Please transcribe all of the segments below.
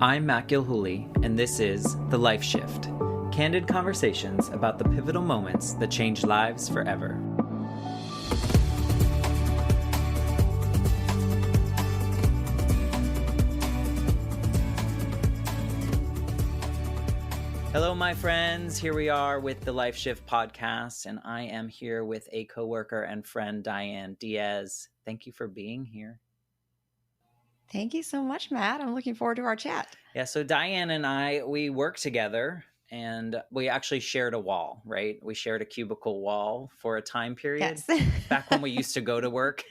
I'm Matt Gilhooly, and this is The Life Shift, candid conversations about the pivotal moments that change lives forever. Hello, my friends. Here we are with the Life Shift podcast, and I am here with a coworker and friend, Diane Diaz. Thank you for being here. Thank you so much, Matt. I'm looking forward to our chat. Yeah, so Diane and we work together, and we actually shared a wall, right? We shared a cubicle wall for a time period. Yes. Back when we used to go to work.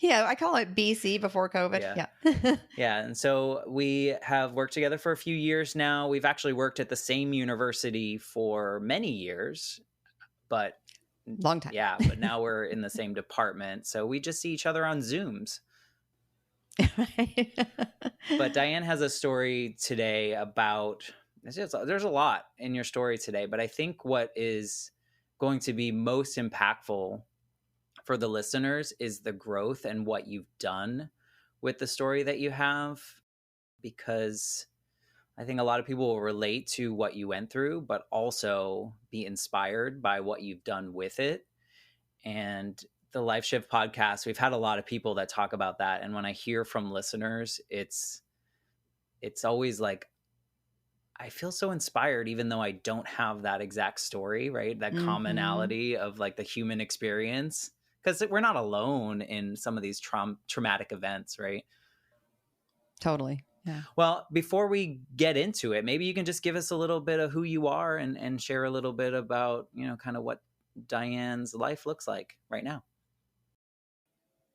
Yeah, I call it BC, before COVID. Yeah. Yeah, and so we have worked together for a few years now. We've actually worked at the same university for many years, but long time. Yeah, but now we're in the same department, so we just see each other on Zooms. But Diane has a story today about, there's a lot in your story today, but I think what is going to be most impactful for the listeners is the growth and what you've done with the story that you have, because I think a lot of people will relate to what you went through, but also be inspired by what you've done with it. And the Life Shift podcast, we've had a lot of people that talk about that. And when I hear from listeners, it's always like, I feel so inspired, even though I don't have that exact story, right? That commonality of like the human experience, because we're not alone in some of these traumatic events, right? Totally. Yeah. Well, before we get into it, maybe you can just give us a little bit of who you are and share a little bit about, kind of what Diane's life looks like right now.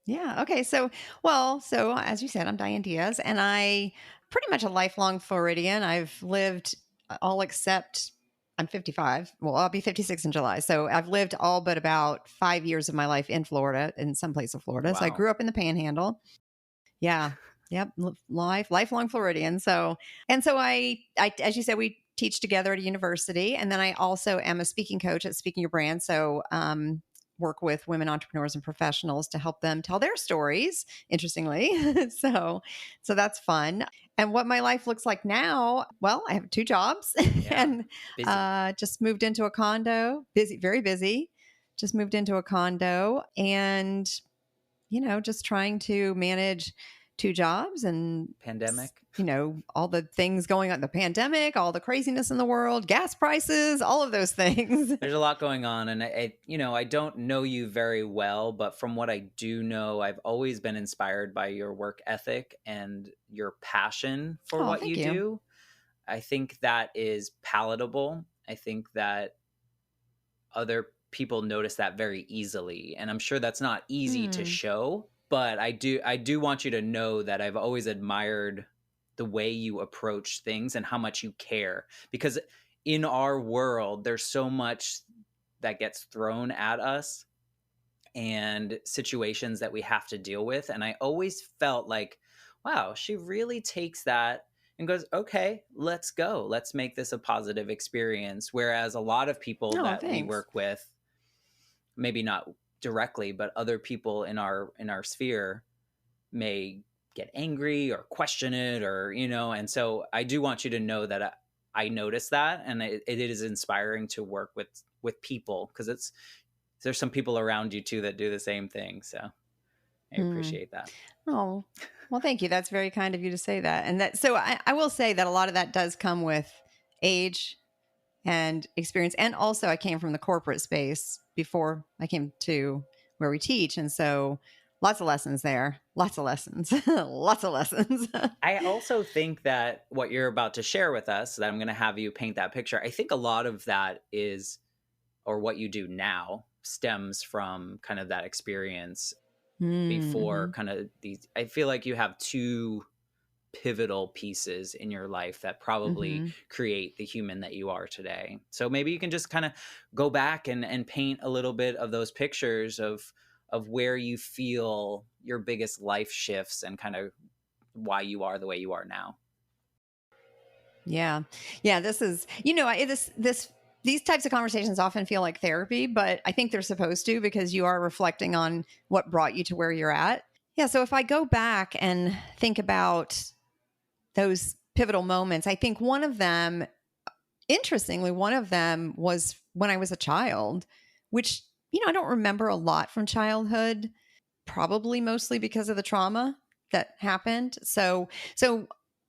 Yeah. Okay. So as you said, I'm Diane Diaz, and I pretty much a lifelong Floridian. I've lived all except I'm 55. Well, I'll be 56 in July. So I've lived all but about 5 years of my life in Florida, in some place of Florida. Wow. So I grew up in the Panhandle. Yeah. Yep. Lifelong Floridian. So I, as you said, we teach together at a university. And then I also am a speaking coach at Speaking Your Brand. So, work with women entrepreneurs and professionals to help them tell their stories, interestingly. So that's fun. And what my life looks like now, well, I have 2 jobs and just moved into a condo, very busy, just moved into a condo and, just trying to manage 2 jobs and pandemic, all the things going on, the pandemic, all the craziness in the world, gas prices, all of those things. There's a lot going on. And I don't know you very well, but from what I do know, I've always been inspired by your work ethic and your passion for what you do. I think that is palatable. I think that other people notice that very easily. And I'm sure that's not easy to show. But I do want you to know that I've always admired the way you approach things and how much you care. Because in our world, there's so much that gets thrown at us and situations that we have to deal with. And I always felt like, wow, she really takes that and goes, okay, let's go. Let's make this a positive experience. Whereas a lot of people we work with, maybe not directly, but other people in our sphere may get angry or question it, or and so I do want you to know that I notice that, and it is inspiring to work with people, because there's some people around you too that do the same thing, so I appreciate that. Oh, well, thank you. That's very kind of you to say that. And so I will say that a lot of that does come with age and experience. And also I came from the corporate space before I came to where we teach. And so lots of lessons there, lots of lessons. I also think that what you're about to share with us, that I'm going to have you paint that picture, I think a lot of that is, or what you do now, stems from kind of that experience before kind of these. I feel like you have 2 pivotal pieces in your life that probably create the human that you are today. So maybe you can just kind of go back and paint a little bit of those pictures of where you feel your biggest life shifts and kind of why you are the way you are now. Yeah. Yeah. This is, these types of conversations often feel like therapy, but I think they're supposed to, because you are reflecting on what brought you to where you're at. Yeah. So if I go back and think about those pivotal moments. I think one of them, interestingly, one of them was when I was a child, which, I don't remember a lot from childhood, probably mostly because of the trauma that happened. So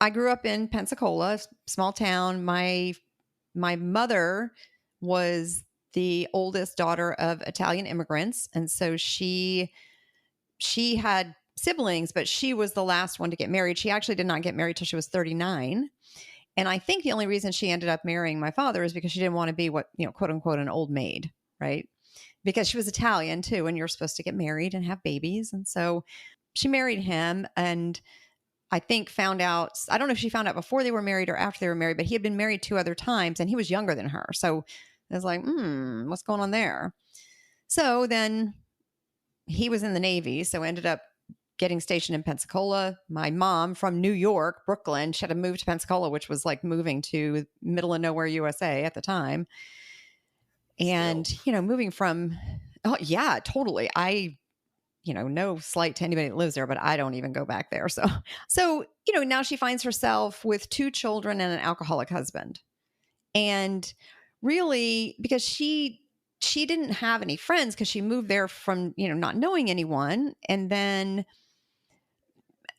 I grew up in Pensacola, small town. My mother was the oldest daughter of Italian immigrants, and so she had siblings, but she was the last one to get married. She actually did not get married till she was 39. And I think the only reason she ended up marrying my father is because she didn't want to be what, quote unquote, an old maid, right? Because she was Italian too, and you're supposed to get married and have babies. And so she married him, and I think found out, I don't know if she found out before they were married or after they were married, but he had been married 2 other times and he was younger than her. So I was like, what's going on there? So then he was in the Navy, so ended up getting stationed in Pensacola. My mom from New York, Brooklyn, she had to move to Pensacola, which was like moving to middle of nowhere USA at the time. And, Still. Moving from, oh, yeah, totally. No slight to anybody that lives there, but I don't even go back there. So, now she finds herself with 2 children and an alcoholic husband. And really, because she didn't have any friends because she moved there from, not knowing anyone. And then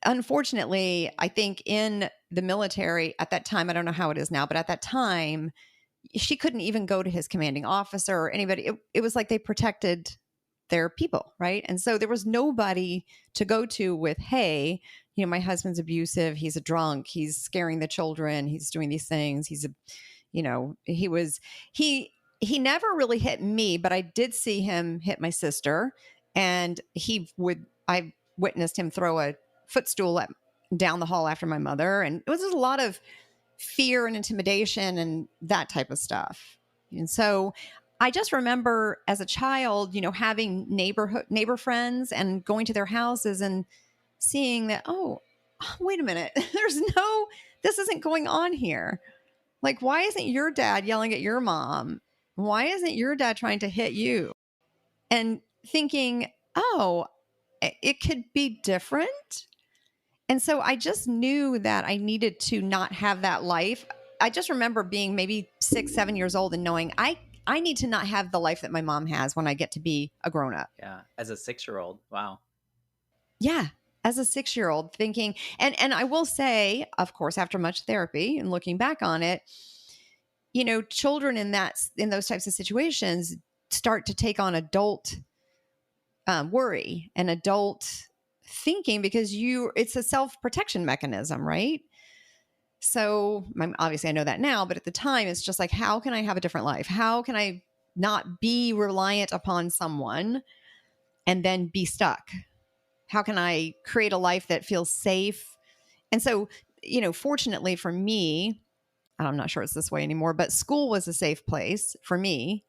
unfortunately, I think in the military at that time, I don't know how it is now, but at that time, she couldn't even go to his commanding officer or anybody. It was like they protected their people, right? And so there was nobody to go to with, hey, my husband's abusive. He's a drunk. He's scaring the children. He's doing these things. He never really hit me, but I did see him hit my sister. And I witnessed him throw a footstool down the hall after my mother. And it was just a lot of fear and intimidation and that type of stuff. And so I just remember as a child, having neighbor friends and going to their houses and seeing that, oh, wait a minute, this isn't going on here. Like, why isn't your dad yelling at your mom? Why isn't your dad trying to hit you? And thinking, oh, it could be different. And so I just knew that I needed to not have that life. I just remember being maybe 6, 7 years old and knowing I need to not have the life that my mom has when I get to be a grown up. Yeah. As a 6-year-old. Wow. Yeah. As a 6-year-old thinking, and I will say, of course, after much therapy and looking back on it, children in those types of situations start to take on adult worry and adult thinking because it's a self-protection mechanism, right? So obviously I know that now, but at the time it's just like, how can I have a different life? How can I not be reliant upon someone and then be stuck? How can I create a life that feels safe? And so, fortunately for me, I'm not sure it's this way anymore, but school was a safe place for me.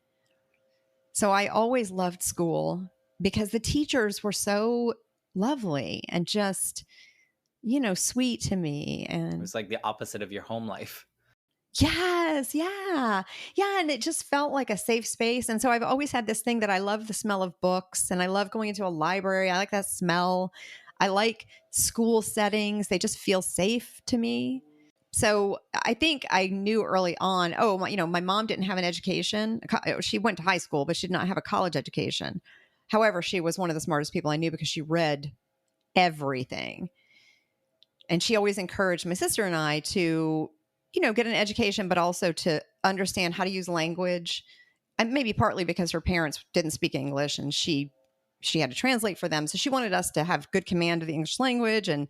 So I always loved school because the teachers were so lovely and just, sweet to me. It And was like the opposite of your home life. yes, yeah. Yeah, and it just felt like a safe space. And so I've always had this thing that I love the smell of books and I love going into a library. I like that smell. I like school settings. They just feel safe to me. So I think I knew early on, my mom didn't have an education. She went to high school, but she did not have a college education. However, she was one of the smartest people I knew because she read everything. And she always encouraged my sister and I to, get an education, but also to understand how to use language. And maybe partly because her parents didn't speak English and she had to translate for them. So she wanted us to have good command of the English language. And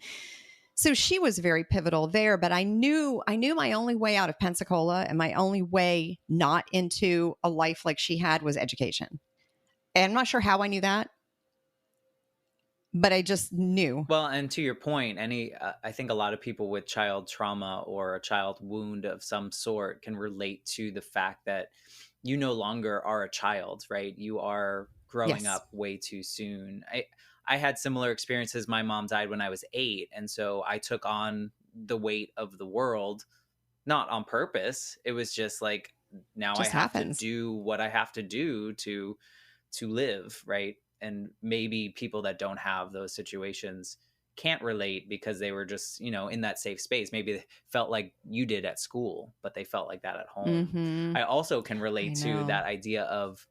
so she was very pivotal there, but I knew my only way out of Pensacola and my only way not into a life like she had was education. And I'm not sure how I knew that, but I just knew. Well, and to your point, I think a lot of people with child trauma or a child wound of some sort can relate to the fact that you no longer are a child, right? You are growing Yes. up way too soon. I had similar experiences. My mom died when I was 8, and so I took on the weight of the world, not on purpose. It was just like, now I Just have to happens. do what I have to do to live, right? And maybe people that don't have those situations can't relate because they were just, in that safe space. Maybe they felt like you did at school, but they felt like that at home. Mm-hmm. I also can relate to know. that idea of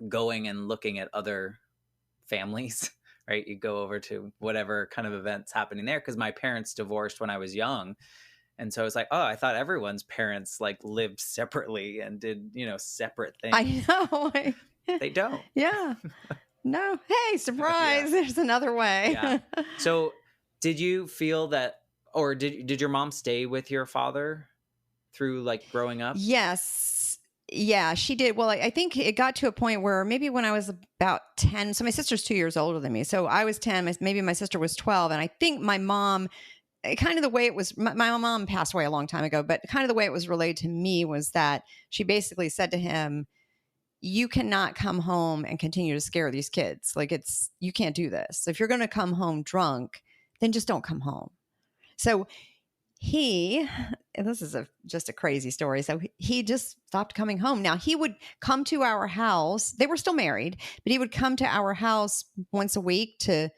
going and looking at other families, right? You go over to whatever kind of events happening there, because my parents divorced when I was young. And so it's like, oh, I thought everyone's parents like lived separately and did, separate things. I know. They don't. Yeah. No. Hey, surprise. Yeah. There's another way. Yeah. So did you feel that, or did your mom stay with your father through like growing up? Yes. Yeah, she did. Well, I think it got to a point where maybe when I was about 10, so my sister's 2 years older than me. So I was 10, maybe my sister was 12. And I think my mom, kind of the way it was, my mom passed away a long time ago, but kind of the way it was relayed to me was that she basically said to him, you cannot come home and continue to scare these kids. Like you can't do this. So if you're going to come home drunk, then just don't come home. So this is just a crazy story. So he just stopped coming home. Now he would come to our house. They were still married, but he would come to our house once a week to,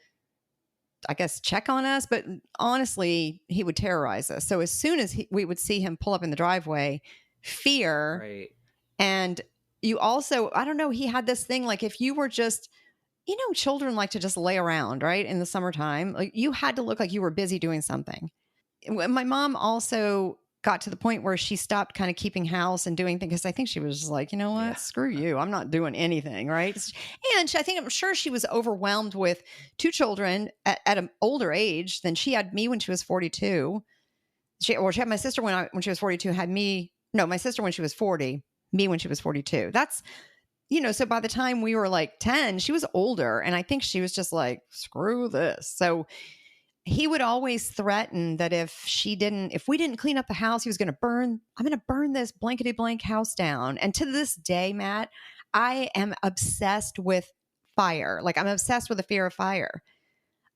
I guess, check on us. But honestly, he would terrorize us. So as soon as we would see him pull up in the driveway, fear. Right. And you also, I don't know, he had this thing, like if you were just, children like to just lay around, right? In the summertime, like you had to look like you were busy doing something. My mom also got to the point where she stopped kind of keeping house and doing things, because I think she was just like, you know what, Yeah. screw you. I'm not doing anything. Right. And I'm sure she was overwhelmed with 2 children at an older age than she had me when she was 42. She had my sister when she was 42, my sister when she was 40, me when she was 42. That's, so by the time we were like 10, she was older. And I think she was just like, screw this. So he would always threaten that if we didn't clean up the house, I'm going to burn this blankety blank house down. And to this day, Matt, I am obsessed with fire. Like I'm obsessed with the fear of fire.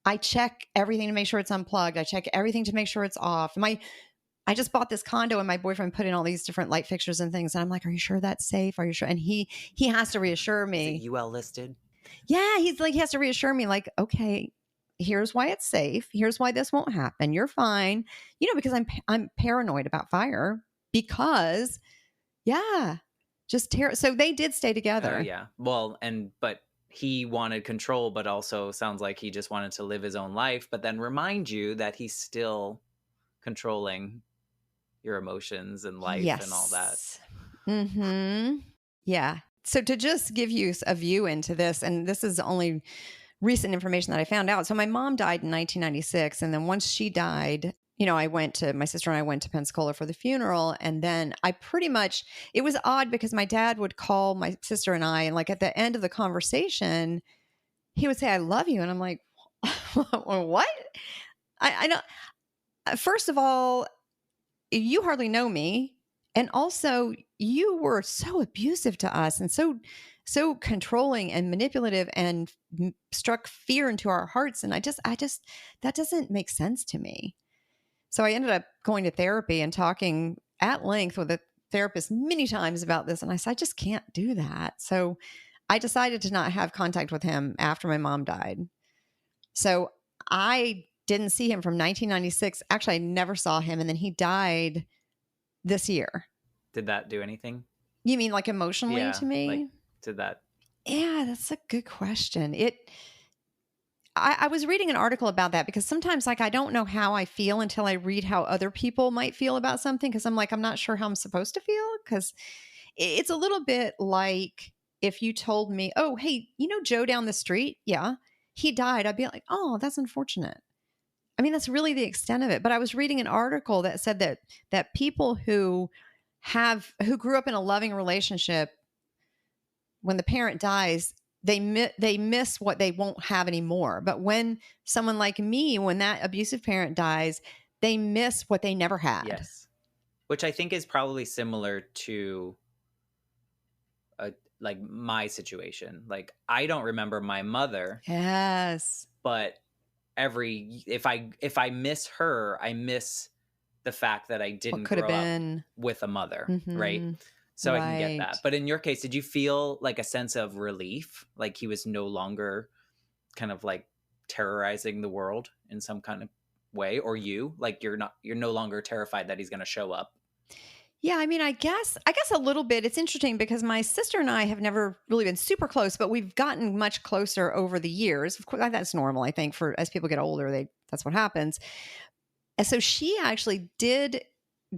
I check everything to make sure it's unplugged. I check everything to make sure it's off. I just bought this condo and my boyfriend put in all these different light fixtures and things. And I'm like, are you sure that's safe? Are you sure? And he has to reassure me. Is it UL listed? Yeah. He has to reassure me like, okay, here's why it's safe. Here's why this won't happen. You're fine. Because I'm paranoid about fire because so they did stay together. Yeah. Well, but he wanted control, but also sounds like he just wanted to live his own life, but then remind you that he's still controlling your emotions and life and all that. Mm-hmm. Yeah. So to just give you a view into this, and this is only recent information that I found out. So my mom died in 1996. And then once she died, my sister and I went to Pensacola for the funeral. And then it was odd because my dad would call my sister and I, and like at the end of the conversation, he would say, I love you. And I'm like, what? I know. First of all, you hardly know me. And also you were so abusive to us and so controlling and manipulative and struck fear into our hearts. And I just, that doesn't make sense to me. So I ended up going to therapy and talking at length with a therapist many times about this. And I said, I just can't do that. So I decided to not have contact with him after my mom died. So I didn't see him from 1996. Actually, I never saw him. And then he died this year. Did that do anything? You mean like emotionally to me? Like, did that? Yeah, that's a good question. I was reading an article about that because sometimes like I don't know how I feel until I read how other people might feel about something, because I'm like, I'm not sure how I'm supposed to feel, because it's a little bit like if you told me, oh, hey, Joe down the street? Yeah, he died. I'd be like, oh, that's unfortunate. I mean, that's really the extent of it. But I was reading an article that said that people who grew up in a loving relationship, when the parent dies, they miss what they won't have anymore. But when someone like me, when that abusive parent dies, they miss what they never had. Yes. Which I think is probably similar to like my situation. Like I don't remember my mother. Yes. But if I miss her, I miss the fact that I didn't grow up with a mother, right? So right. I can get that. But in your case, did you feel like a sense of relief? Like he was no longer kind of like terrorizing the world in some kind of way, or like you're no longer terrified that he's going to show up? Yeah, I mean, I guess a little bit. It's interesting because my sister and I have never really been super close, but we've gotten much closer over the years. Of course, that's normal, I think, for as people get older, that's what happens. And so she actually did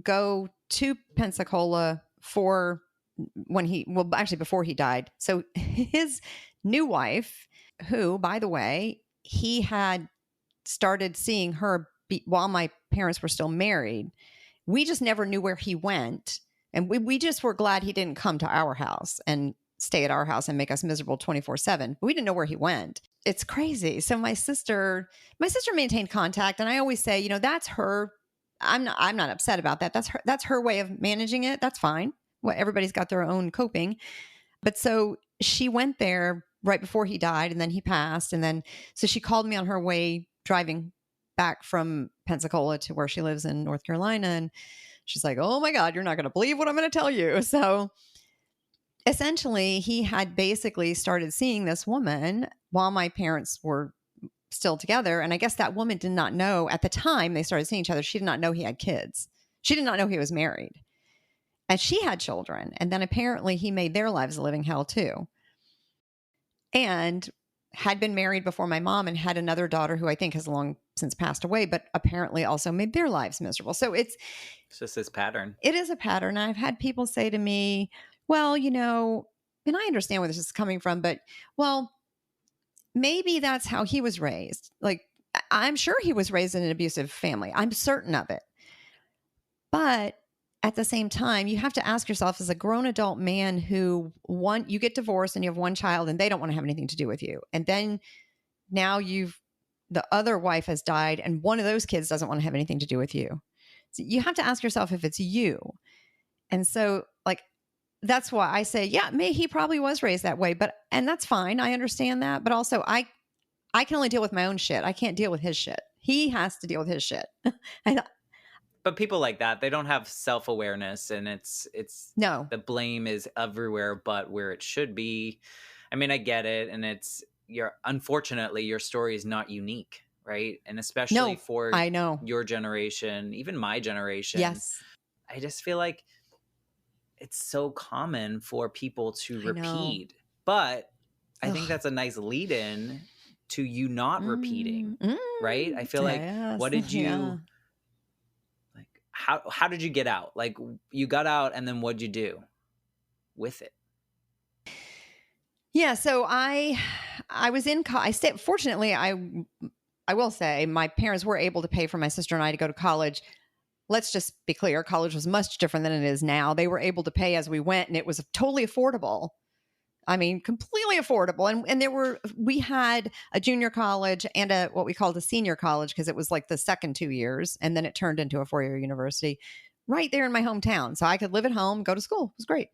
go to Pensacola for before he died. So his new wife, who, by the way, he had started seeing her while my parents were still married. We just never knew where he went. And we just were glad he didn't come to our house and stay at our house and make us miserable 24/7. But we didn't know where he went. It's crazy. So my sister maintained contact, and I always say, that's her. I'm not upset about that. That's her way of managing it. That's fine. Well, everybody's got their own coping. But so she went there right before he died, and then he passed. And then so she called me on her way driving back from Pensacola to where she lives in North Carolina. And she's like, "Oh my God, you're not going to believe what I'm going to tell you." So essentially, he had basically started seeing this woman while my parents were still together. And I guess that woman did not know at the time they started seeing each other. She did not know he had kids. She did not know he was married. And she had children. And then apparently he made their lives a living hell too. And had been married before my mom and had another daughter who I think has long since passed away, but apparently also made their lives miserable. So it's just this pattern. It is a pattern. I've had people say to me, well, and I understand where this is coming from, but well, maybe that's how he was raised. Like, I'm sure he was raised in an abusive family. I'm certain of it. But at the same time, you have to ask yourself, as a grown adult man you get divorced and you have one child and they don't want to have anything to do with you. And then now the other wife has died and one of those kids doesn't want to have anything to do with you. So you have to ask yourself if it's you. And so that's why I say, yeah, he probably was raised that way, and that's fine. I understand that. But also I can only deal with my own shit. I can't deal with his shit. He has to deal with his shit. But people like that, they don't have self-awareness, and it's no, the blame is everywhere but where it should be. I mean, I get it. And unfortunately, your story is not unique, right? And especially for your generation, even my generation. Yes. I just feel like it's so common for people to repeat. But I think that's a nice lead in to you not repeating, right? I feel like, what did you, how did you get out? Like, you got out, and then what'd you do with it? Yeah. So I was in, fortunately, I will say my parents were able to pay for my sister and I to go to college. Let's just be clear. College was much different than it is now. They were able to pay as we went, and it was totally affordable. I mean, completely affordable. And we had a junior college and what we called a senior college, because it was like the second 2 years. And then it turned into a 4-year university right there in my hometown. So I could live at home, go to school. It was great.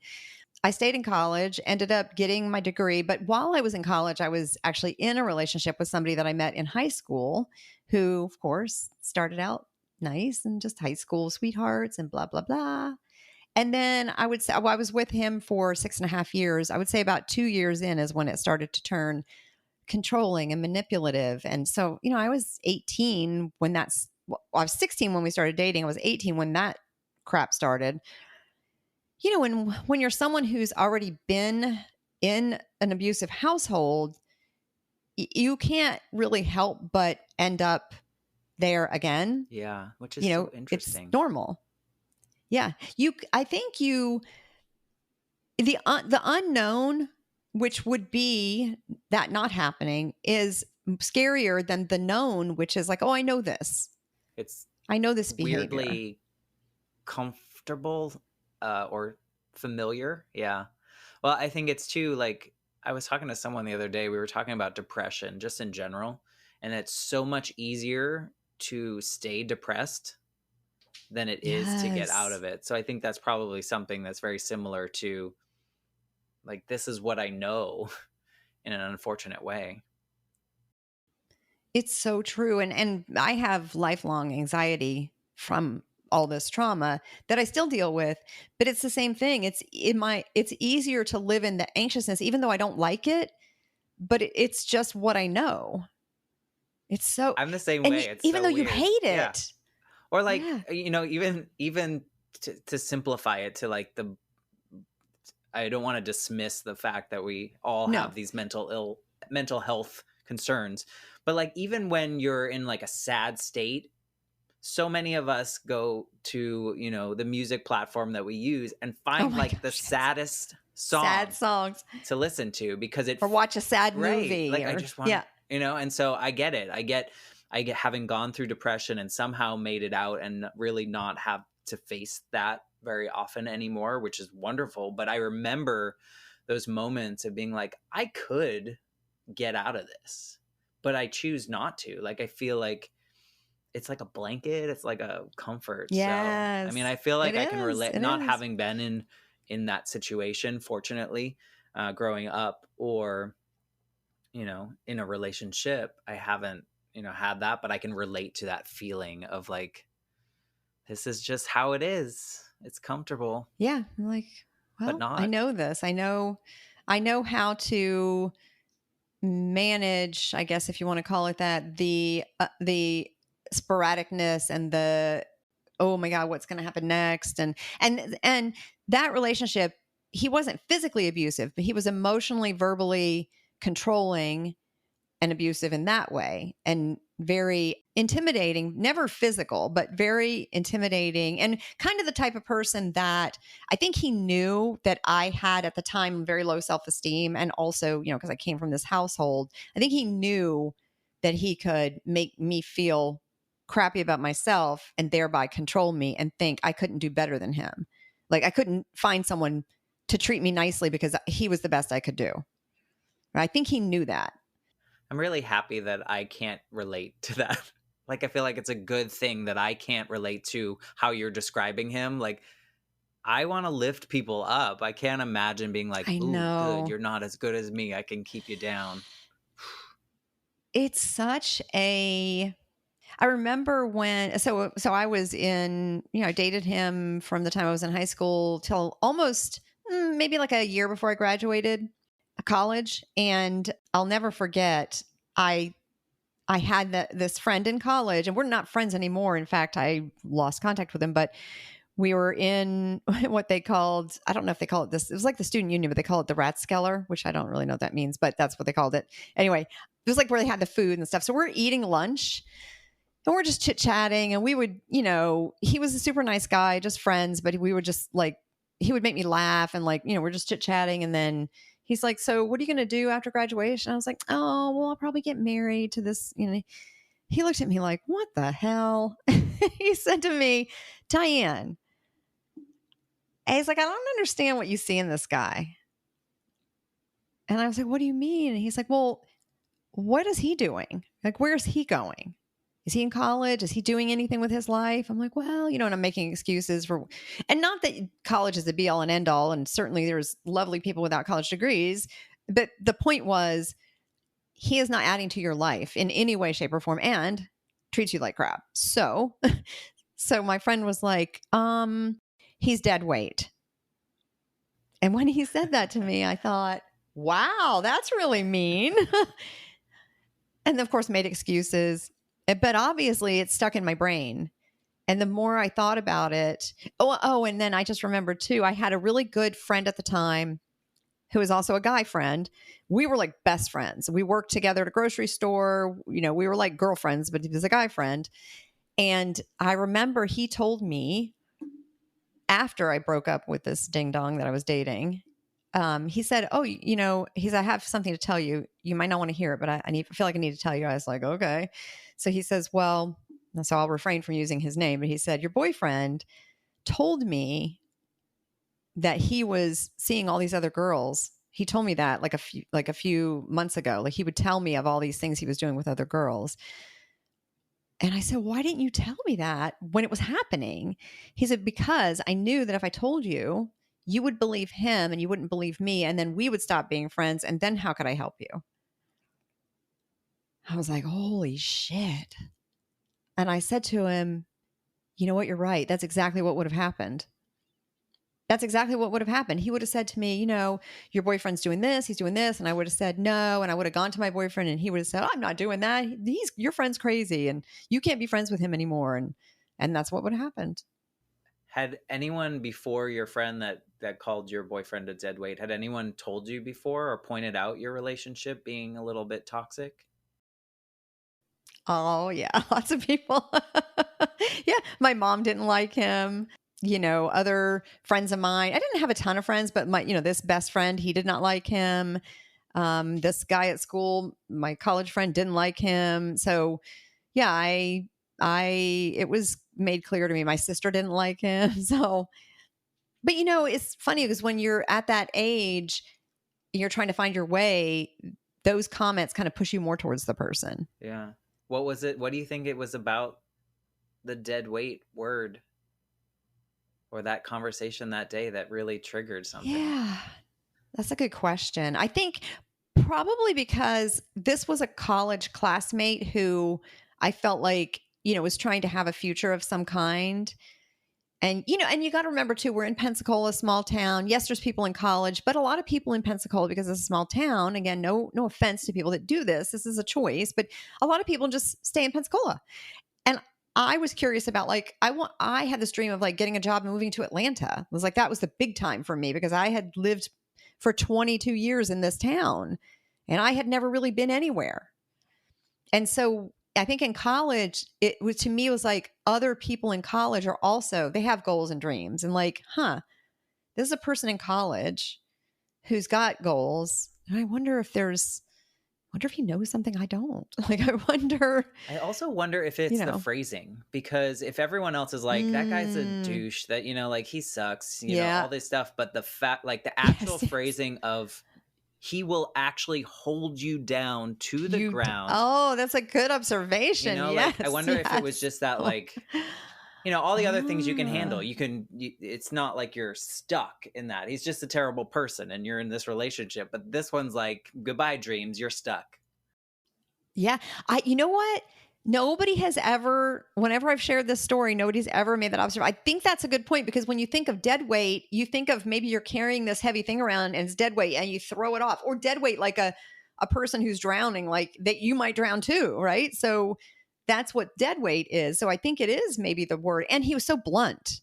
I stayed in college, ended up getting my degree. But while I was in college, I was actually in a relationship with somebody that I met in high school, who, of course, started out nice and just high school sweethearts and blah, blah, blah. And then I would say, I was with him for 6.5 years. I would say about 2 years in is when it started to turn controlling and manipulative. And so, I was 18 when I was 16 when we started dating. I was 18 when that crap started. When you're someone who's already been in an abusive household, you can't really help but end up there again. Yeah, which is so interesting. It's normal. Yeah. I think the unknown, which would be that not happening, is scarier than the known, which is like, oh, I know this. I know this behavior. Weirdly comfortable or familiar. Yeah. Well, I think it's too, like, I was talking to someone the other day. We were talking about depression just in general. And it's so much easier to stay depressed than it is to get out of it. So I think that's probably something that's very similar to, like, this is what I know in an unfortunate way. It's so true. And I have lifelong anxiety from all this trauma that I still deal with, but it's the same thing. It's easier to live in the anxiousness, even though I don't like it, but it's just what I know. It's so, I'm the same and way. It's even so though you weird. hate Yeah. it. Or like, Yeah. even to simplify it to like I don't want to dismiss the fact that we all No. have these mental health concerns, but like even when you're in like a sad state, so many of us go to, the music platform that we use and Oh find my like the gosh, yes. saddest Sad song songs. to listen to because Or watch a sad right, movie like I or, just want yeah. to, and so I get it. I get having gone through depression and somehow made it out and really not have to face that very often anymore, which is wonderful. But I remember those moments of being like, I could get out of this, but I choose not to. Like, I feel like it's like a blanket, it's like a comfort. So, I mean, Yes. I feel It like I can is. relate, It not is. having been in that situation, fortunately, growing up, or in a relationship, I haven't, had that, but I can relate to that feeling of like, this is just how it is. It's comfortable, Yeah. I'm like, but well, I not. know this. I know how to manage, I guess, if you want to call it that, the sporadicness and the, oh my God, what's going to happen next? And that relationship, he wasn't physically abusive, but he was emotionally, verbally controlling and abusive in that way, and very intimidating, never physical, but very intimidating, and kind of the type of person that I think he knew that I had at the time very low self-esteem. And also, because I came from this household, I think he knew that he could make me feel crappy about myself and thereby control me and think I couldn't do better than him. Like I couldn't find someone to treat me nicely because he was the best I could do. I think he knew that. I'm really happy that I can't relate to that. Like, I feel like it's a good thing that I can't relate to how you're describing him. Like, I want to lift people up. I can't imagine being like, I ooh, good, know. you're not as good as me. I can keep you down. It's such a, I remember when, so I was in, I dated him from the time I was in high school till almost maybe like a year before I graduated college. And I'll never forget, I I had this friend in college, and we're not friends anymore. In fact, I lost contact with him, but we were in what they called, I don't know if they call it this, it was like the student union, but they call it the Ratskeller, which I don't really know what that means, but that's what they called it. Anyway, it was like where they had the food and stuff. So we're eating lunch and we're just chit chatting, and we would, he was a super nice guy, just friends, but we would just like, he would make me laugh, and like, we're just chit chatting. And then he's like, so what are you going to do after graduation? I was like, oh, well, I'll probably get married to this, He looked at me like, what the hell? He said to me, Diane, and he's like, I don't understand what you see in this guy. And I was like, what do you mean? And he's like, well, what is he doing? Like, where's he going? Is he in college? Is he doing anything with his life? I'm like, well, and I'm making excuses for, and not that college is the be all and end all. And certainly there's lovely people without college degrees. But the point was, he is not adding to your life in any way, shape, or form, and treats you like crap. So, so my friend was like, he's dead weight. And when he said that to me, I thought, wow, that's really mean. And of course, made excuses. But obviously, it stuck in my brain. And the more I thought about it, and then I just remembered too, I had a really good friend at the time who was also a guy friend. We were like best friends. We worked together at a grocery store. We were like girlfriends, but he was a guy friend. And I remember he told me after I broke up with this ding dong that I was dating, he said, "Oh, I have something to tell you. You might not want to hear it, but I feel like I need to tell you." I was like, "Okay." So he says, "Well," so I'll refrain from using his name, but he said, "Your boyfriend told me that he was seeing all these other girls. He told me that like a few months ago. Like he would tell me of all these things he was doing with other girls." And I said, "Why didn't you tell me that when it was happening?" He said, "Because I knew that if I told you, you would believe him and you wouldn't believe me. And then we would stop being friends. And then how could I help you?" I was like, holy shit. And I said to him, "You know what? You're right. That's exactly what would have happened." That's exactly what would have happened. He would have said to me, your boyfriend's doing this, he's doing this. And I would have said no. And I would have gone to my boyfriend and he would have said, I'm not doing that. Your friend's crazy and you can't be friends with him anymore. And that's what would have happened. Had anyone before your friend that called your boyfriend a dead weight, had anyone told you before or pointed out your relationship being a little bit toxic? Oh, yeah. Lots of people. Yeah. My mom didn't like him. Other friends of mine. I didn't have a ton of friends, but this best friend, he did not like him. This guy at school, my college friend, didn't like him. So, yeah, it was made clear to me. My sister didn't like him. So, but it's funny because when you're at that age, you're trying to find your way. Those comments kind of push you more towards the person. Yeah. What was it? What do you think it was about the dead weight word or that conversation that day that really triggered something? Yeah, that's a good question. I think probably because this was a college classmate who I felt like, was trying to have a future of some kind. And, and you got to remember too, we're in Pensacola, small town. Yes, there's people in college, but a lot of people in Pensacola, because it's a small town, again, no offense to people that do this. This is a choice, but a lot of people just stay in Pensacola. And I was curious about I had this dream of like getting a job and moving to Atlanta. It was like, that was the big time for me because I had lived for 22 years in this town and I had never really been anywhere. And so I think in college, it was, to me, it was like other people in college are also, they have goals and dreams and like, this is a person in college who's got goals. And I wonder if he knows something I don't. Like, I also wonder if it's the phrasing, because if everyone else is like, that guy's a douche, that, like he sucks, all this stuff. But the fact, like the actual phrasing of he will actually hold you down to the ground. Oh, that's a good observation. Yes, like I wonder if it was just that, like, all the other things you can handle. It's not like you're stuck in that. He's just a terrible person and you're in this relationship. But this one's like, goodbye dreams, you're stuck. Yeah. You know what? Nobody has ever, whenever I've shared this story, nobody's ever made that observation. I think that's a good point because when you think of dead weight, you think of maybe you're carrying this heavy thing around and it's dead weight and you throw it off, or dead weight like a person who's drowning, like that you might drown too, right? So that's what dead weight is. So I think it is maybe the word. And he was so blunt.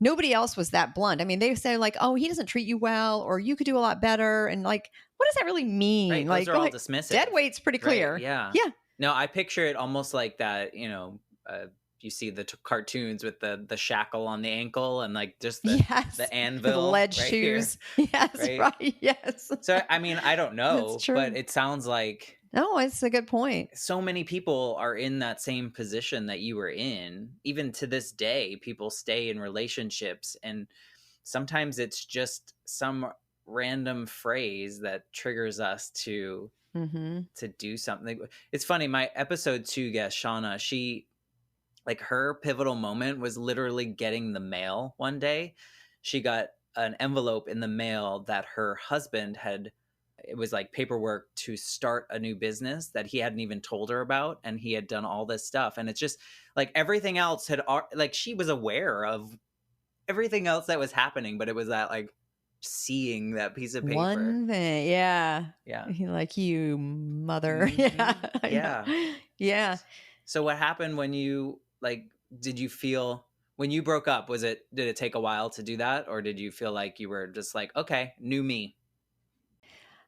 Nobody else was that blunt. I mean, they say like, oh, he doesn't treat you well, or you could do a lot better. And like, what does that really mean? Right, like, those are all dismissive. Dead weight's pretty clear. Right, yeah. Yeah. No, I picture it almost like that, you see the cartoons with the shackle on the ankle and like just the anvil. The lead right shoes. Here, yes, right. Yes. So, I mean, I don't know, but it sounds like. No, it's a good point. So many people are in that same position that you were in. Even to this day, people stay in relationships and sometimes it's just some random phrase that triggers us to do something. It's funny, my episode 2 guest, Shauna, she, like, her pivotal moment was literally getting the mail one day. She got an envelope in the mail that her husband had, it was like paperwork to start a new business that he hadn't even told her about. And he had done all this stuff. And it's just like everything else had, like, she was aware of everything else that was happening, but it was that, like, seeing that piece of paper. One thing. Yeah. Yeah. Like, you mother. Yeah. Yeah. Yeah. So what happened when you, like, did you feel, when you broke up, did it take a while to do that? Or did you feel like you were just like, okay, new me?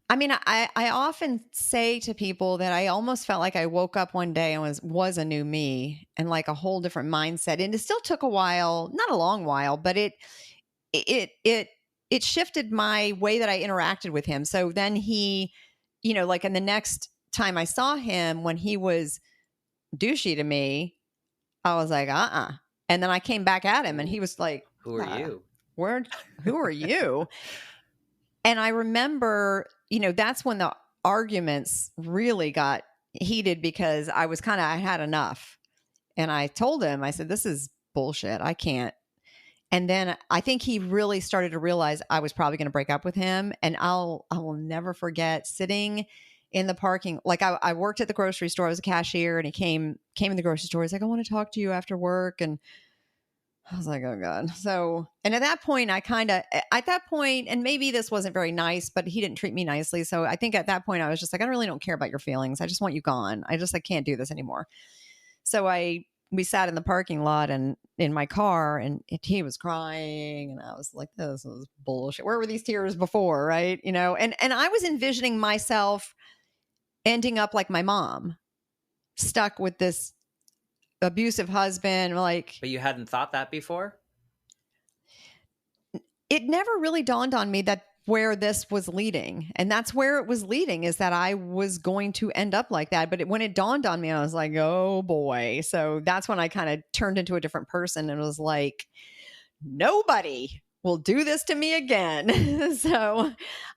I mean, I often say to people that I almost felt like I woke up one day and was a new me and like a whole different mindset. And it still took a while, not a long while, but it shifted my way that I interacted with him. So then he, like in the next time I saw him when he was douchey to me, I was like, And then I came back at him and he was like, who are you? Who are you? And I remember, that's when the arguments really got heated because I had enough. And I told him, I said, this is bullshit. I can't. And then I think he really started to realize I was probably going to break up with him. And I will never forget sitting in the parking. Like I worked at the grocery store. I was a cashier and he came in the grocery store. He's like, I want to talk to you after work. And I was like, oh God. So, and at that point, and maybe this wasn't very nice, but he didn't treat me nicely. So I think at that point, I was just like, I really don't care about your feelings. I just want you gone. I can't do this anymore. So we sat in the parking lot and in my car, and he was crying, and I was like, this is bullshit. Where were these tears before? Right. And I was envisioning myself ending up like my mom, stuck with this abusive husband. Like, But you hadn't thought that before? it never really dawned on me that where this was leading. And that's where it was leading, is that I was going to end up like that. But when it dawned on me, I was like, oh boy. So that's when I kind of turned into a different person and was like, nobody will do this to me again. So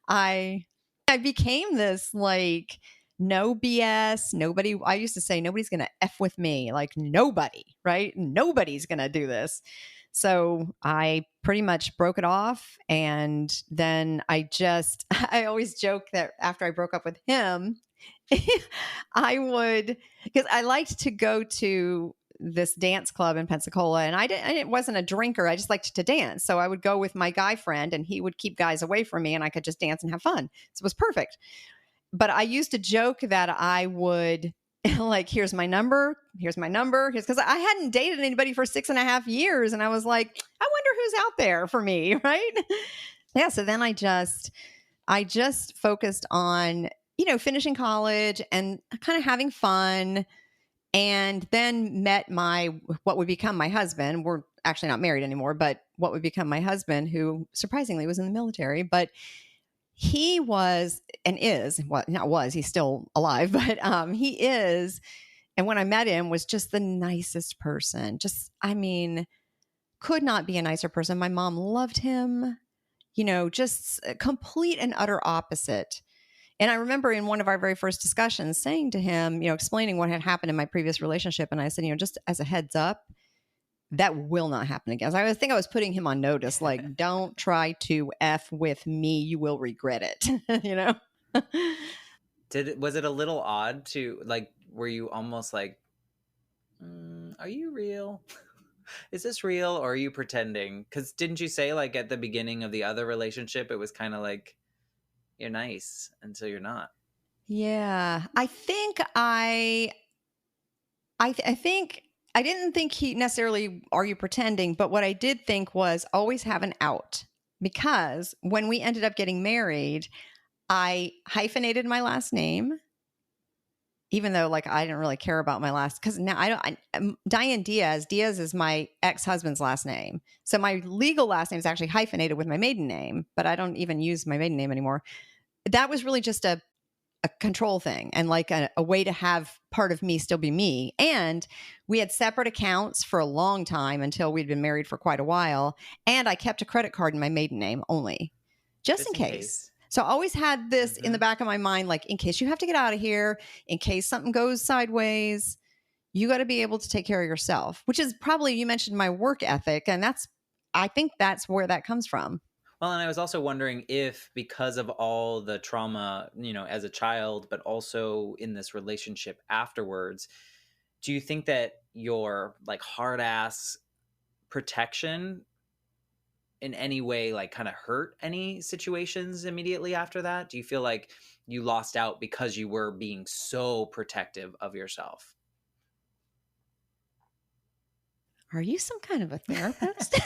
I became this like, no BS. Nobody, I used to say, nobody's going to F with me. Like, nobody, right? Nobody's going to do this. So I pretty much broke it off. And then I always joke that after I broke up with him, because I liked to go to this dance club in Pensacola, and I wasn't a drinker. I just liked to dance. So I would go with my guy friend, and he would keep guys away from me, and I could just dance and have fun. So it was perfect. But I used to joke that I would like, here's my number. Because I hadn't dated anybody for 6.5 years. And I was like, I wonder who's out there for me. Right. Yeah. So then I just focused on, finishing college and kind of having fun. And then met what would become my husband. We're actually not married anymore, but what would become my husband, who surprisingly was in the military. But he was and is, well, not was, he's still alive, but he is. And when I met him, was just the nicest person. Could not be a nicer person. My mom loved him, just a complete and utter opposite. And I remember in one of our very first discussions saying to him, explaining what had happened in my previous relationship. And I said, just as a heads up, that will not happen again. So I think I was putting him on notice, like, don't try to F with me. You will regret it, Was it a little odd to, like, were you almost like, are you real? Is this real, or are you pretending? Because didn't you say, like, at the beginning of the other relationship, it was kind of like, you're nice until you're not? Yeah. I think I didn't think he necessarily, are you pretending? But what I did think was always have an out, because when we ended up getting married, I hyphenated my last name, even though like I didn't really care about my last, because now Diane Diaz is my ex-husband's last name. So my legal last name is actually hyphenated with my maiden name, but I don't even use my maiden name anymore. That was really just a control thing, and like a way to have part of me still be me. And we had separate accounts for a long time until we'd been married for quite a while. And I kept a credit card in my maiden name only, just in case. So I always had this in the back of my mind, like, in case you have to get out of here, in case something goes sideways, you got to be able to take care of yourself, which is probably, you mentioned my work ethic. And I think that's where that comes from. Well, and I was also wondering if, because of all the trauma, as a child, but also in this relationship afterwards, do you think that your like hard ass protection in any way like kind of hurt any situations immediately after that? Do you feel like you lost out because you were being so protective of yourself? Are you some kind of a therapist?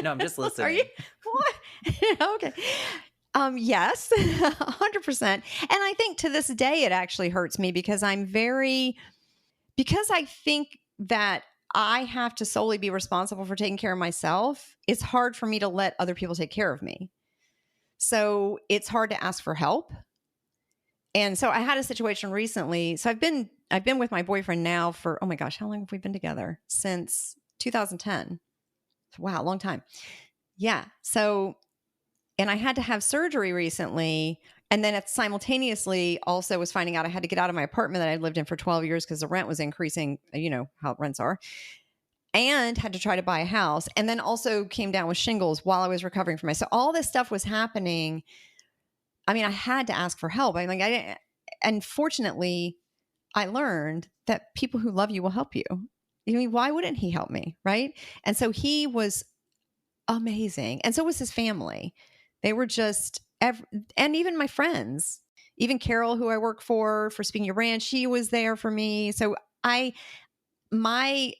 No, I'm just listening. Are you? What? Okay. Yes, 100%. And I think to this day, it actually hurts me because because I think that I have to solely be responsible for taking care of myself. It's hard for me to let other people take care of me. So it's hard to ask for help. And so I had a situation recently. So I've been with my boyfriend now for, oh my gosh, how long have we been together? Since 2010. Wow, long time. Yeah. So, and I had to have surgery recently. And then simultaneously also was finding out I had to get out of my apartment that I'd lived in for 12 years because the rent was increasing, you know how rents are, and had to try to buy a house. And then also came down with shingles while I was recovering from it. So all this stuff was happening. I mean, I had to ask for help. I didn't, and fortunately I learned that people who love you will help you. I mean, why wouldn't he help me? Right. And so he was amazing. And so was his family. They were just, and even my friends, even Carol, who I work for Speaking Your Brand, she was there for me. So my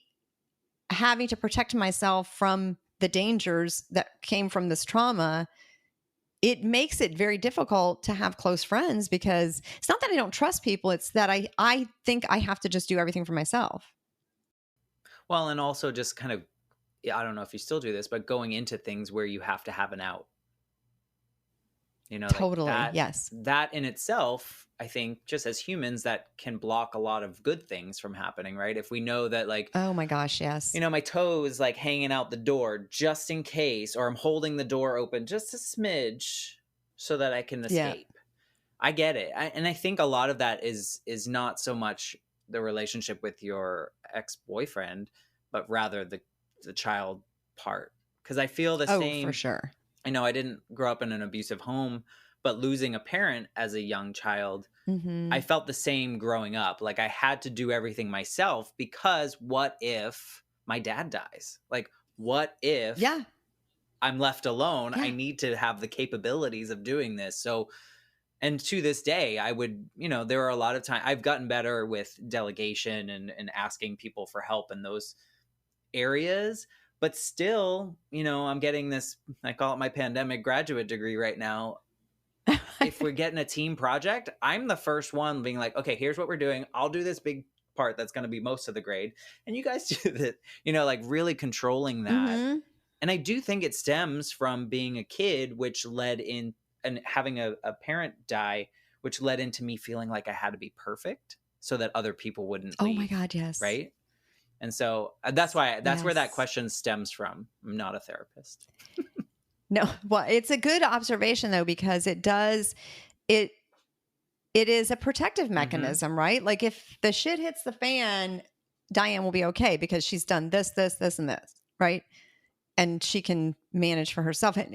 having to protect myself from the dangers that came from this trauma, it makes it very difficult to have close friends, because it's not that I don't trust people. It's that I think I have to just do everything for myself. Well, and also just kind of, I don't know if you still do this, but going into things where you have to have an out. Like Totally. Yes. that in itself, I think just as humans, that can block a lot of good things from happening, right? If we know that, like, oh my gosh, yes. My toe is like hanging out the door just in case, or I'm holding the door open just a smidge so that I can escape. Yeah. I get it. And I think a lot of that is not so much the relationship with your ex-boyfriend, but rather the child part. Because I feel the same. For sure. I know I didn't grow up in an abusive home, but losing a parent as a young child, I felt the same growing up. Like, I had to do everything myself, because what if my dad dies? Like, what if I'm left alone? I need to have the capabilities of doing this. So, and to this day, I would, there are a lot of times I've gotten better with delegation and asking people for help in those areas. But still, I'm getting this, I call it my pandemic graduate degree right now. If we're getting a team project, I'm the first one being like, okay, here's what we're doing. I'll do this big part that's going to be most of the grade, and you guys do that, like really controlling that. And I do think it stems from being a kid, which led in, and having a parent die, which led into me feeling like I had to be perfect so that other people wouldn't leave. Oh my God, yes. Right? And so that's where that question stems from. I'm not a therapist. No, well, it's a good observation though, because it is a protective mechanism, right? Like, if the shit hits the fan, Diane will be okay because she's done this, this, this, and this, right? And she can manage for herself. And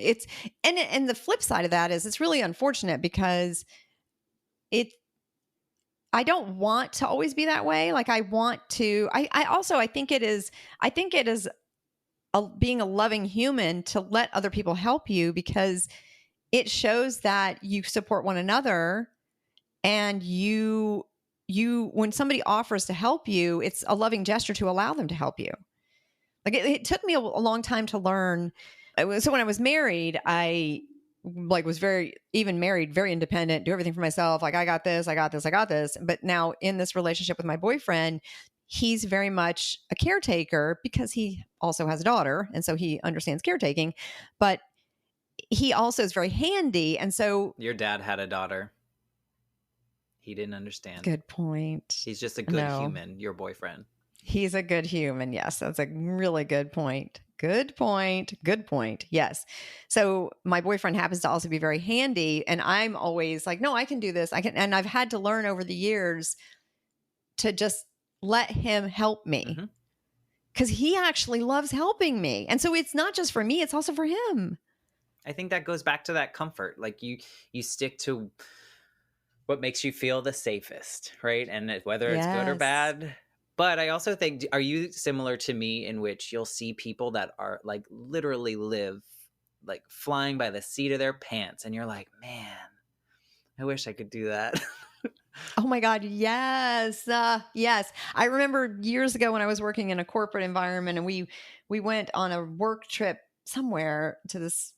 and the flip side of that is, it's really unfortunate, because I don't want to always be that way. Like, I want to, I think it is being a loving human to let other people help you, because it shows that you support one another, and you when somebody offers to help you, it's a loving gesture to allow them to help you. Like, it took me a long time to learn. So when I was married, I was very independent, do everything for myself. Like, I got this. But now in this relationship with my boyfriend, he's very much a caretaker, because he also has a daughter. And so he understands caretaking, but he also is very handy. And so your dad had a daughter. He didn't understand. Good point. He's just a good human, your boyfriend. He's a good human. Yes, that's a really good point. Good point. Yes. So my boyfriend happens to also be very handy, and I'm always like, no, I can do this. I can. And I've had to learn over the years to just let him help me, because he actually loves helping me. And so it's not just for me, it's also for him. I think that goes back to that comfort. Like, you stick to what makes you feel the safest, right? And whether it's good or bad. But I also think, are you similar to me in which you'll see people that are like literally live like flying by the seat of their pants, and you're like, man, I wish I could do that. Oh my God. Yes. Yes. I remember years ago when I was working in a corporate environment, and we went on a work trip somewhere to this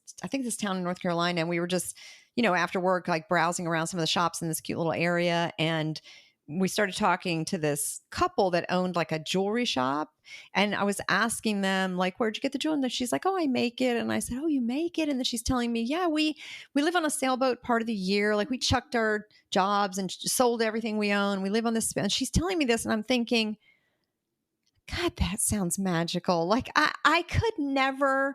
town in North Carolina. And we were just, after work, like browsing around some of the shops in this cute little area. And we started talking to this couple that owned like a jewelry shop. And I was asking them, like, where'd you get the jewelry? And she's like, oh, I make it. And I said, oh, you make it? And then she's telling me, yeah, we live on a sailboat part of the year. Like, we chucked our jobs and sold everything we own. We live on this. And she's telling me this, and I'm thinking, God, that sounds magical. Like, I could never.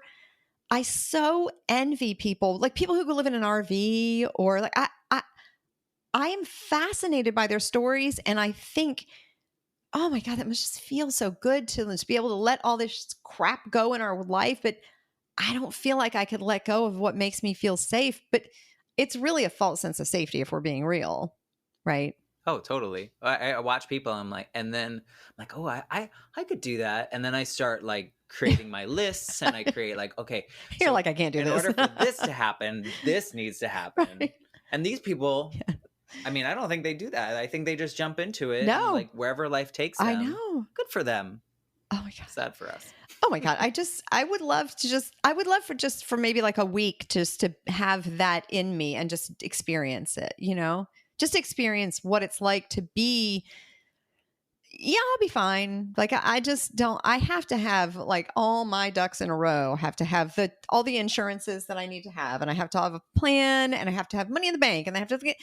I so envy people, like people who live in an RV, or like, I am fascinated by their stories. And I think, oh my God, that must just feel so good to be able to let all this crap go in our life. But I don't feel like I could let go of what makes me feel safe. But it's really a false sense of safety if we're being real, right? Oh, totally. I watch people. I'm like, and then I'm like, oh, I could do that. And then I start like creating my lists, and I create like, okay, You're so like, I can't do in this. order for this to happen, this needs to happen. Right. And these people, I mean, I don't think they do that. I think they just jump into it, and No, like wherever life takes I them, know. good for them. Oh my God. Sad for us. Oh my God. I would love for maybe like a week just to have that in me and just experience it, just experience what it's like to be. Yeah, I'll be fine. Like I just don't, I have to have like all my ducks in a row, have to have all the insurances that I need to have. And I have to have a plan, and I have to have money in the bank, and I have to get,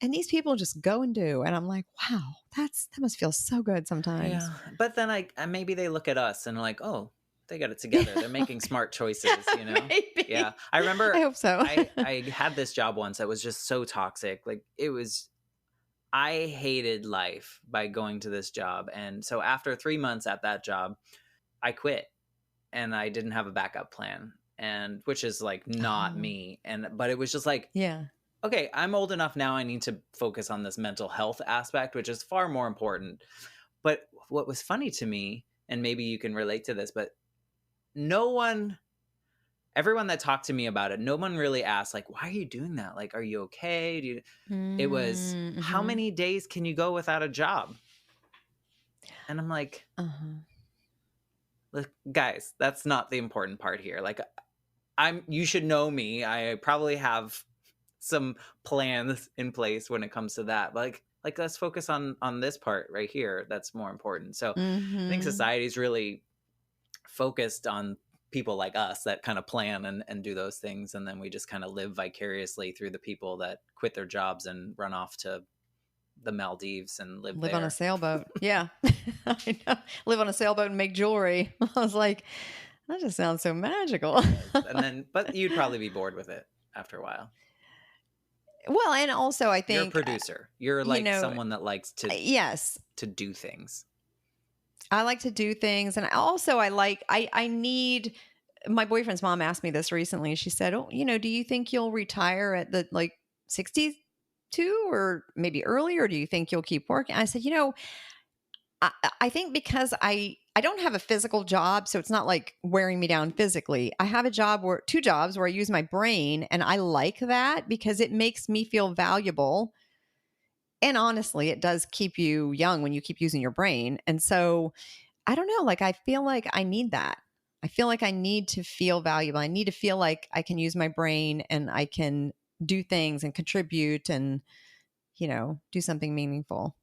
and these people just go and do. And I'm like, wow, that must feel so good sometimes. Yeah, but then maybe they look at us and are like, oh, they got it together. They're making smart choices, you know? Maybe. Yeah. I remember I hope so. I had this job once that was just so toxic. Like I hated life by going to this job. And so after 3 months at that job, I quit, and I didn't have a backup plan, and which is like not me. But it was just like, Yeah. okay, I'm old enough now. I need to focus on this mental health aspect, which is far more important. But what was funny to me, and maybe you can relate to this, but everyone that talked to me about it, no one really asked, like, why are you doing that? Like, are you okay? It was, how many days can you go without a job? And I'm like, look, guys, that's not the important part here. Like, you should know me. I probably have some plans in place when it comes to that. Like let's focus on this part right here. That's more important. So I think society's really focused on people like us that kind of plan and do those things, and then we just kind of live vicariously through the people that quit their jobs and run off to the Maldives and live there. On a sailboat. Yeah. I know. Live on a sailboat and make jewelry. I was like, that just sounds so magical. But you'd probably be bored with it after a while. Well, and also I think you're a producer. You're like someone that likes to to do things. I like to do things, and I need. My boyfriend's mom asked me this recently. She said, "Oh, do you think you'll retire at the 62 or maybe earlier? Or do you think you'll keep working?" I said, I think because I don't have a physical job, so it's not like wearing me down physically. I have two jobs where I use my brain, and I like that because it makes me feel valuable. And honestly, it does keep you young when you keep using your brain. And so I don't know, like I feel like I need that. I feel like I need to feel valuable. I need to feel like I can use my brain and I can do things and contribute and, do something meaningful.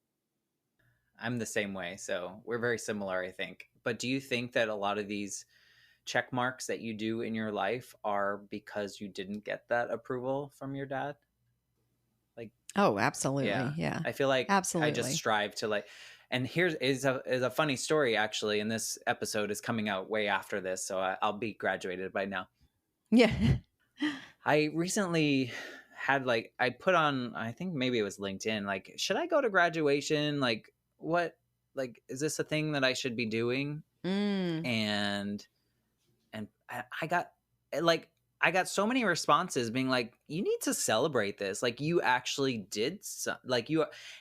I'm the same way. So we're very similar, I think. But do you think that a lot of these check marks that you do in your life are because you didn't get that approval from your dad? Like, oh, absolutely. Yeah. I feel like absolutely. I just strive to and here is a funny story actually, and this episode is coming out way after this, so I'll be graduated by now. Yeah. I recently had I put on, I think maybe it was LinkedIn, like, should I go to graduation? Like, what, is this a thing that I should be doing? And I got I got so many responses being like, you need to celebrate this. Like, you actually did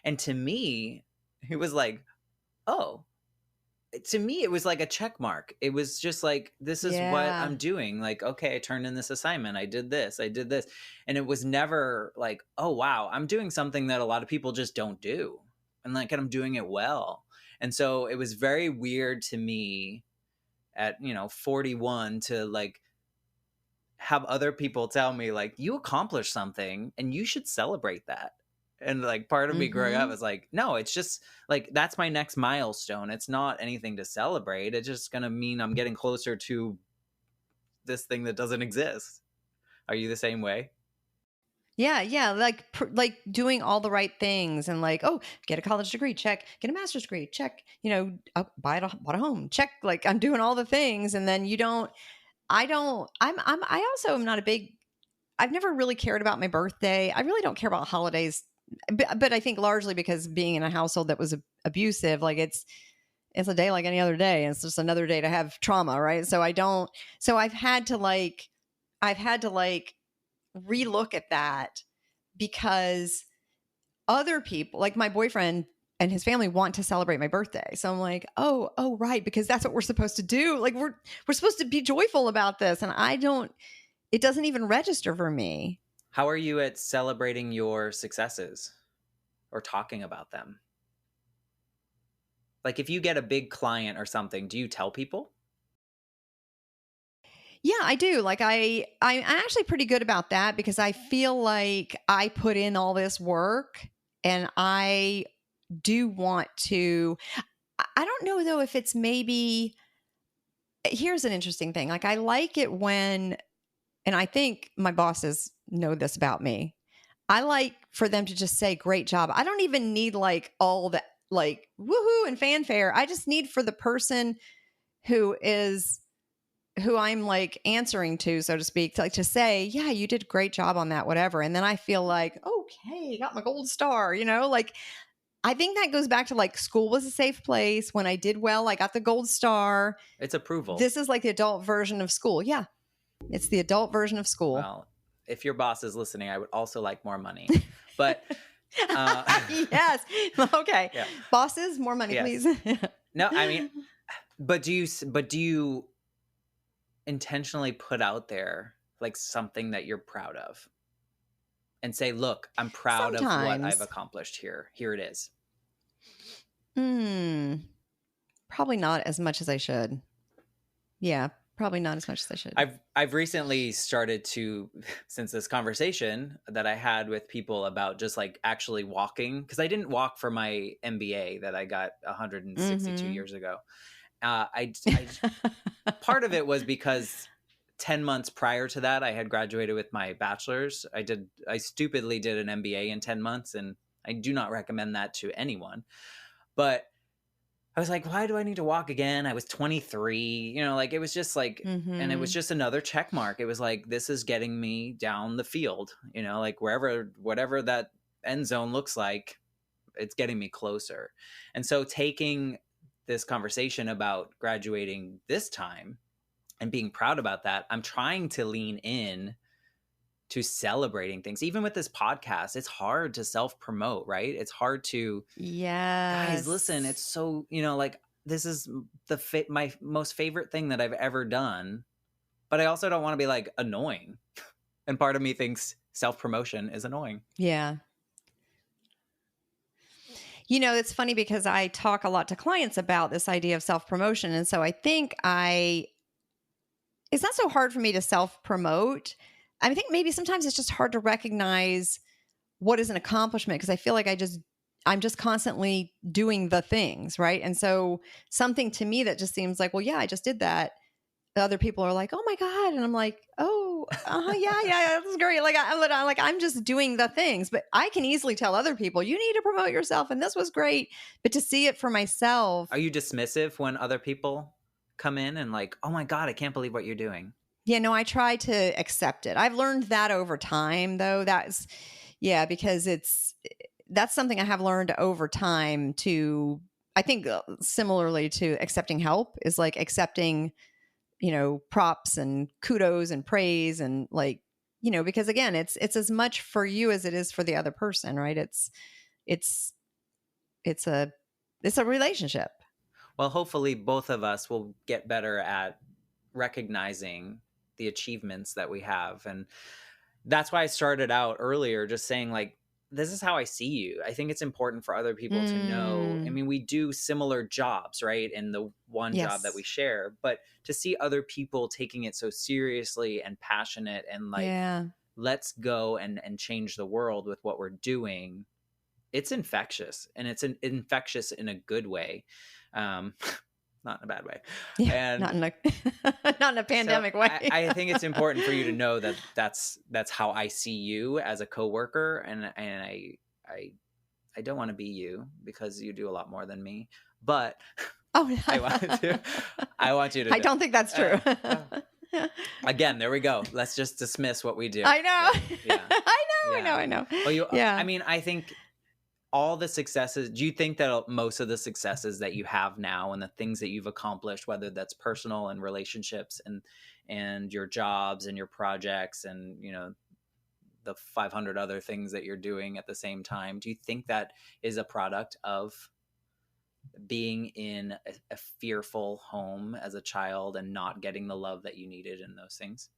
and to me, it was like, oh, to me, it was like a check mark. It was just like, this is what I'm doing. Like, okay, I turned in this assignment. I did this. And it was never like, oh, wow, I'm doing something that a lot of people just don't do. And I'm doing it well. And so it was very weird to me at, 41 to have other people tell me you accomplished something and you should celebrate that. And part of me growing up was like, no, it's just that's my next milestone. It's not anything to celebrate. It's just going to mean I'm getting closer to this thing that doesn't exist. Are you the same way? Yeah. Yeah. Like doing all the right things and oh, get a college degree, check, get a master's degree, check, bought a home, check, I'm doing all the things. And then I also am not I've never really cared about my birthday. I really don't care about holidays, but I think largely because being in a household that was abusive, it's a day like any other day. And it's just another day to have trauma. Right. So I've had to relook at that because other people, like my boyfriend and his family, want to celebrate my birthday. So I'm like, oh, right, because that's what we're supposed to do. Like we're supposed to be joyful about this, and it doesn't even register for me. How are you at celebrating your successes or talking about them? Like if you get a big client or something, do you tell people? Yeah, I do. Like I'm actually pretty good about that because I feel like I put in all this work and I do want to. I don't know though if it's maybe. Here's an interesting thing. Like I like it when, and I think my bosses know this about me. I like for them to just say great job. I don't even need like all the like woohoo and fanfare. I just need for the person who I'm like answering to, so to speak, to, like, to say, yeah, you did a great job on that, whatever. And then I feel like, okay, got my gold star, like I think that goes back to like school was a safe place. When I did well, I got the gold star. It's approval. This is like the adult version of school. Yeah. It's the adult version of school. Well, if your boss is listening, I would also like more money. But yes. Okay. Yeah. Bosses, more money, yes. Please. No, I mean, but do you intentionally put out there like something that you're proud of and say, look, I'm proud of what I've accomplished here. Here it is. Probably not as much as I should. Yeah, probably not as much as I should. I've recently started to, since this conversation that I had with people about just like actually walking, because I didn't walk for my MBA that I got 162 years ago. I part of it was because 10 months prior to that, I had graduated with my bachelor's. I stupidly did an MBA in 10 months, and I do not recommend that to anyone. But I was like, why do I need to walk again? I was 23, like it was just like, and it was just another check mark. It was like, this is getting me down the field, like whatever that end zone looks like, it's getting me closer. And so taking this conversation about graduating this time and being proud about that, I'm trying to lean in to celebrating things. Even with this podcast, it's hard to self-promote, right? It's hard to, guys, listen, it's so, like this is my most favorite thing that I've ever done, but I also don't want to be like annoying. And part of me thinks self-promotion is annoying. Yeah. It's funny because I talk a lot to clients about this idea of self-promotion. And so I think it's not so hard for me to self-promote. I think maybe sometimes it's just hard to recognize what is an accomplishment because I feel like I'm just constantly doing the things, right? And so something to me that just seems like, well, yeah, I just did that. Other people are like, oh my God. And I'm like, oh, yeah, that's great. Like I'm just doing the things, but I can easily tell other people, you need to promote yourself. And this was great. But to see it for myself. Are you dismissive when other people come in and like, oh my God, I can't believe what you're doing? Yeah, no, I try to accept it. I've learned that over time though. Because that's something I have learned over time to, I think similarly to accepting help is like accepting props and kudos and praise and like, because again, it's as much for you as it is for the other person, right? It's a relationship. Well, hopefully both of us will get better at recognizing the achievements that we have. And that's why I started out earlier just saying like, this is how I see you. I think it's important for other people to know. I mean, we do similar jobs, right? In the one job that we share, but to see other people taking it so seriously and passionate and like, let's go and change the world with what we're doing. It's infectious, and it's infectious in a good way. Not in a bad way. Yeah, and not in a pandemic way. I think it's important for you to know that that's how I see you as a coworker, and I don't want to be you because you do a lot more than me, but I want you to. I don't think that's true. Again, there we go. Let's just dismiss what we do. I know. Yeah. I know. Well, I mean, I think all the successes, do you think that most of the successes that you have now and the things that you've accomplished, whether that's personal and relationships and your jobs and your projects and, the 500 other things that you're doing at the same time. Do you think that is a product of being in a fearful home as a child and not getting the love that you needed in those things?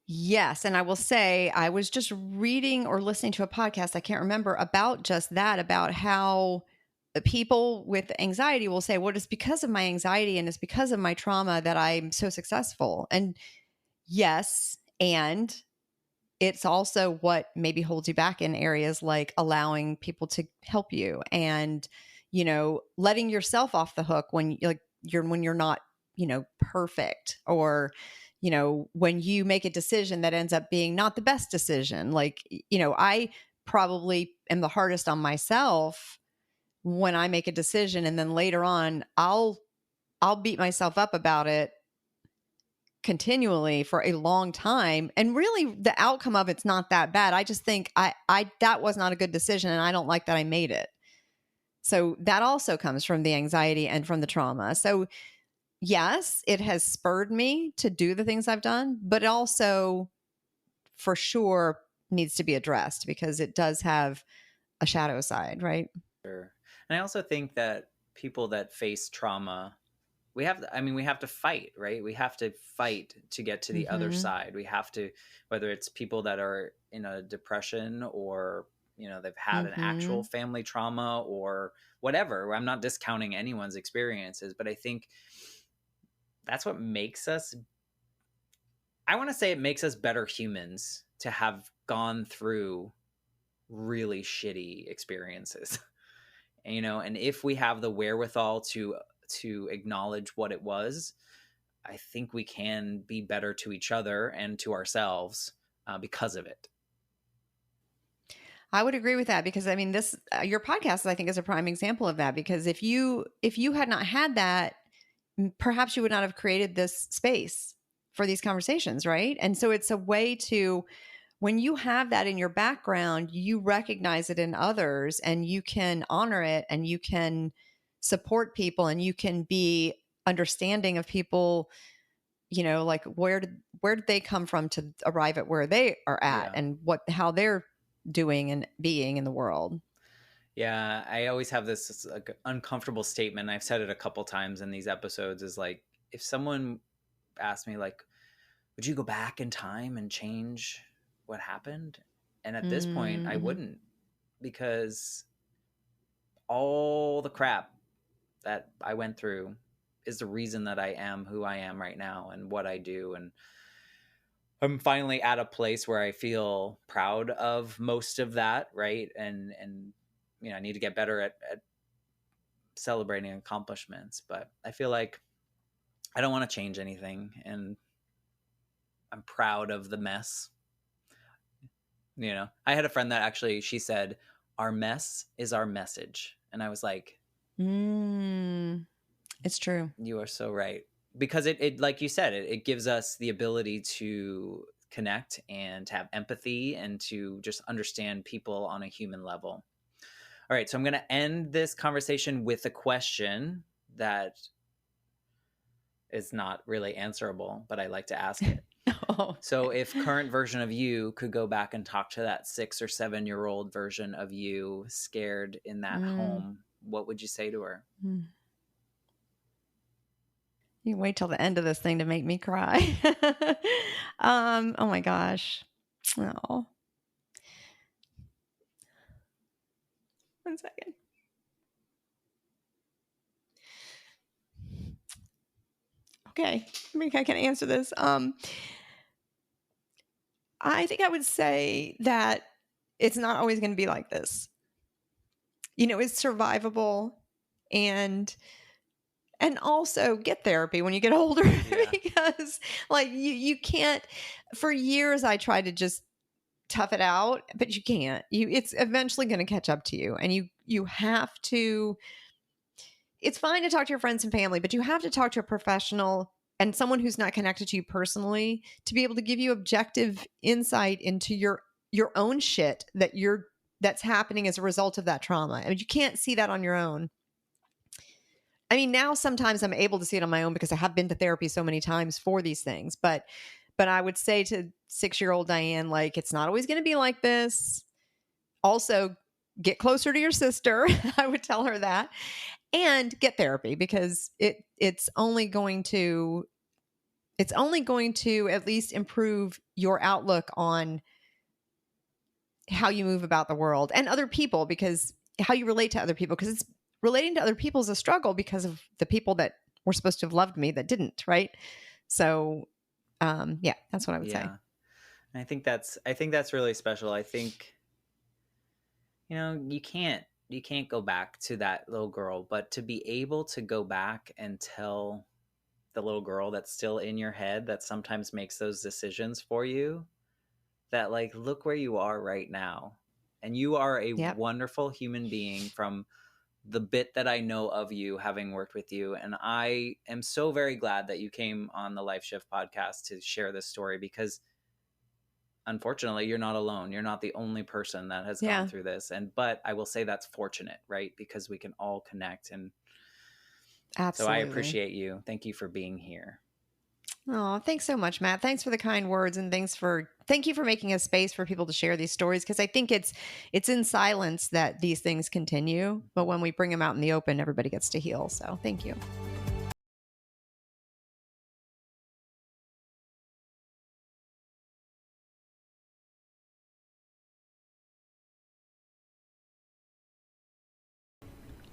Yes. And I will say, I was just reading or listening to a podcast, I can't remember, about just that, about how people with anxiety will say, well, it's because of my anxiety and it's because of my trauma that I'm so successful. And yes. And it's also what maybe holds you back in areas like allowing people to help you and, letting yourself off the hook when when you're not, perfect, or, when you make a decision that ends up being not the best decision. Like, I probably am the hardest on myself when I make a decision, and then later on I'll beat myself up about it continually for a long time, and really the outcome of it's not that bad. I just think I that was not a good decision, and I don't like that I made it. So that also comes from the anxiety and from the trauma. So yes, it has spurred me to do the things I've done, but it also for sure needs to be addressed because it does have a shadow side, right? Sure. And I also think that people that face trauma, we have to fight, right? We have to fight to get to the other Mm-hmm. side. We have to, whether it's people that are in a depression, or they've had an Mm-hmm. actual family trauma or whatever. I'm not discounting anyone's experiences, but I think that's what makes us, I want to say, it makes us better humans to have gone through really shitty experiences. And if we have the wherewithal to acknowledge what it was, I think we can be better to each other and to ourselves because of it. I would agree with that because I mean this your podcast I think is a prime example of that, because if you had not had that, perhaps you would not have created this space for these conversations, right? And so it's a way to, when you have that in your background, you recognize it in others and you can honor it and you can support people and you can be understanding of people, like where did they come from to arrive at where they are at, Yeah. and how they're doing and being in the world. Yeah, I always have this like uncomfortable statement. I've said it a couple times in these episodes, is like, if someone asked me like, would you go back in time and change what happened? And at this point, I Mm-hmm. wouldn't, because all the crap that I went through is the reason that I am who I am right now and what I do. And I'm finally at a place where I feel proud of most of that, right? And I need to get better at celebrating accomplishments, but I feel like I don't want to change anything, and I'm proud of the mess. I had a friend that actually, she said, "Our mess is our message," and I was like, It's true. "You are so right." Because it like you said, it gives us the ability to connect and to have empathy and to just understand people on a human level. All right, so I'm going to end this conversation with a question that is not really answerable, but I like to ask it. Oh, So, okay. if current version of you could go back and talk to that 6 or 7-year-old version of you scared in that Mm. home, what would you say to her? Mm. You wait till the end of this thing to make me cry. Oh my gosh. Oh, 1 second. Okay. I think I can answer this. I think I would say that it's not always going to be like this. It's survivable, and also get therapy when you get older. Yeah. Because like you can't, for years I tried to just tough it out, but you can't. It's eventually going to catch up to you, and you have to. It's fine to talk to your friends and family, but you have to talk to a professional and someone who's not connected to you personally to be able to give you objective insight into your own shit that's happening as a result of that trauma. I mean, you can't see that on your own. I mean, now sometimes I'm able to see it on my own because I have been to therapy so many times for these things, but But I would say to 6-year-old Diane, like, it's not always going to be like this. Also, get closer to your sister. I would tell her that, and get therapy, because it's only going to at least improve your outlook on how you move about the world and other people, because how you relate to other people, because it's relating to other people is a struggle because of the people that were supposed to have loved me that didn't, right? So yeah, that's what I would say. I think that's really special. I think, you can't go back to that little girl, but to be able to go back and tell the little girl that's still in your head, that sometimes makes those decisions for you, that, like, look where you are right now. And you are a wonderful human being from the bit that I know of you, having worked with you. And I am so very glad that you came on the Life Shift podcast to share this story, because unfortunately you're not alone. You're not the only person that has gone through this. But I will say that's fortunate, right? Because we can all connect. And absolutely. So I appreciate you. Thank you for being here. Oh, thanks so much, Matt. Thanks for the kind words, and thank you for making a space for people to share these stories, because I think it's in silence that these things continue, but when we bring them out in the open, everybody gets to heal. So thank you.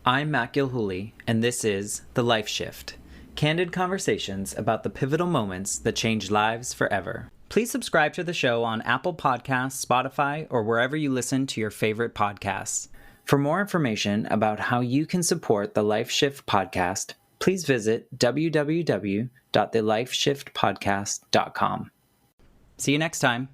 I'm Matt Gilhooly, and this is The Life Shift. Candid conversations about the pivotal moments that change lives forever. Please subscribe to the show on Apple Podcasts, Spotify, or wherever you listen to your favorite podcasts. For more information about how you can support the Life Shift podcast, please visit www.thelifeshiftpodcast.com. See you next time.